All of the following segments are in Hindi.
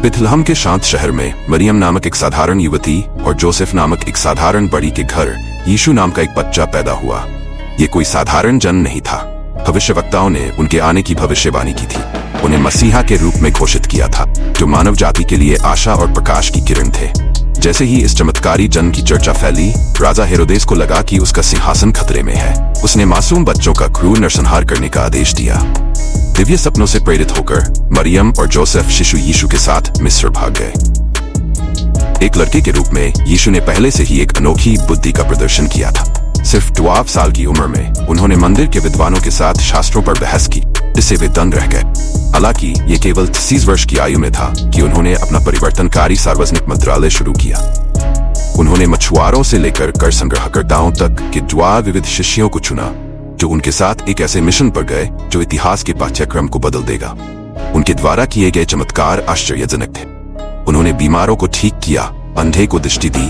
बेथलहम के शांत शहर में मरियम नामक एक साधारण युवती और जोसेफ नामक एक साधारण बड़ी के घर यीशु नाम का एक बच्चा पैदा हुआ। ये कोई साधारण जन्म नहीं था। भविष्यवक्ताओं ने उनके आने की भविष्यवाणी की थी। उन्हें मसीहा के रूप में घोषित किया था, जो मानव जाति के लिए आशा और प्रकाश की किरण थे। जैसे ही इस चमत्कारी जन्म की चर्चा फैली, राजा हेरोदेस को लगा कि उसका सिंहासन खतरे में है। उसने मासूम बच्चों का क्रूर नरसंहार करने का आदेश दिया। दिव्य सपनों से प्रेरित होकर मरियम और जोसेफ शिशु यीशु के साथ मिस्र भाग गए। एक लड़के के रूप में यीशु ने पहले से ही एक अनोखी बुद्धि का प्रदर्शन किया था। सिर्फ 12 साल की उम्र में उन्होंने मंदिर के विद्वानों के साथ शास्त्रों पर बहस की, जिससे वे दंग रह गए। हालांकि ये केवल 30 वर्ष की आयु में था कि उन्होंने अपना परिवर्तनकारी सार्वजनिक मंत्रालय शुरू किया। उन्होंने मछुआरों से लेकर कर संग्रहकर्ताओं तक के 12 विविध शिष्यों को चुना, जो उनके साथ एक ऐसे मिशन पर गए जो इतिहास के पाठ्यक्रम को बदल देगा। उनके द्वारा किए गए चमत्कार आश्चर्यजनक थे। उन्होंने बीमारों को ठीक किया, अंधे को दृष्टि दी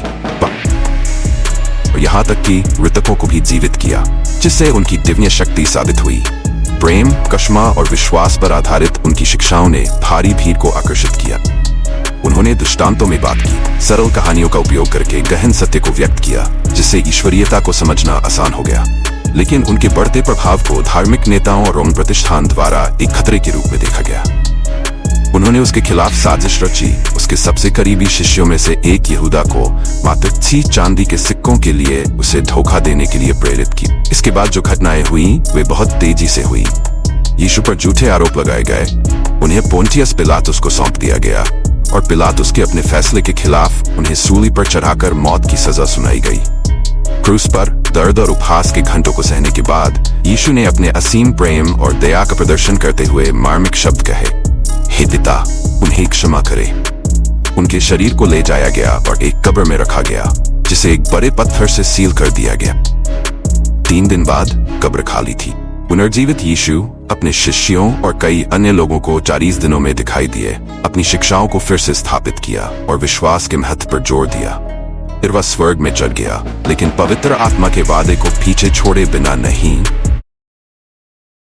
और यहाँ तक कि मृतकों को भी जीवित किया, जिससे उनकी दिव्य शक्ति साबित हुई। प्रेम, करुणा और विश्वास पर आधारित उनकी शिक्षाओं ने भारी भीड़ को आकर्षित किया। उन्होंने दृष्टांतों में बात की, सरल कहानियों का उपयोग करके गहन सत्य को व्यक्त किया, जिससे ईश्वरीयता को समझना आसान हो गया। लेकिन उनके बढ़ते प्रभाव को धार्मिक नेताओं और रोमन प्रतिष्ठान द्वारा एक खतरे के रूप में देखा गया। उन्होंने उसके खिलाफ साजिश रची। उसके सबसे करीबी शिष्यों में से एक यहूदा को मात्र 30 चांदी के सिक्कों के लिए उसे धोखा देने के लिए प्रेरित की। इसके बाद जो घटनाएं हुई वे बहुत तेजी से हुई। यीशु पर झूठे आरोप लगाए गए। उन्हें पोंटियस पिलातुस को सौंप दिया गया और पिलातुस के अपने फैसले के खिलाफ उन्हें सूली पर चढ़ाकर मौत की सजा सुनाई गई। क्रूस पर दर्द और उपहास के घंटों को सहने के बाद यीशु ने अपने असीम प्रेम और दया का प्रदर्शन करते हुए मार्मिक शब्द कहे, हे पिता, उन्हें क्षमा करे। उनके शरीर को ले जाया गया और एक कब्र में रखा गया, जिसे एक बड़े पत्थर से सील कर दिया गया। 3 दिन बाद कब्र खाली थी। पुनर्जीवित यीशु अपने शिष्यों और कई अन्य लोगों को 40 दिनों में दिखाई दिए, अपनी शिक्षाओं को फिर से स्थापित किया और विश्वास के महत्व पर जोर दिया। फिर वह स्वर्ग में चढ़ गया, लेकिन पवित्र आत्मा के वादे को पीछे छोड़े बिना नहीं।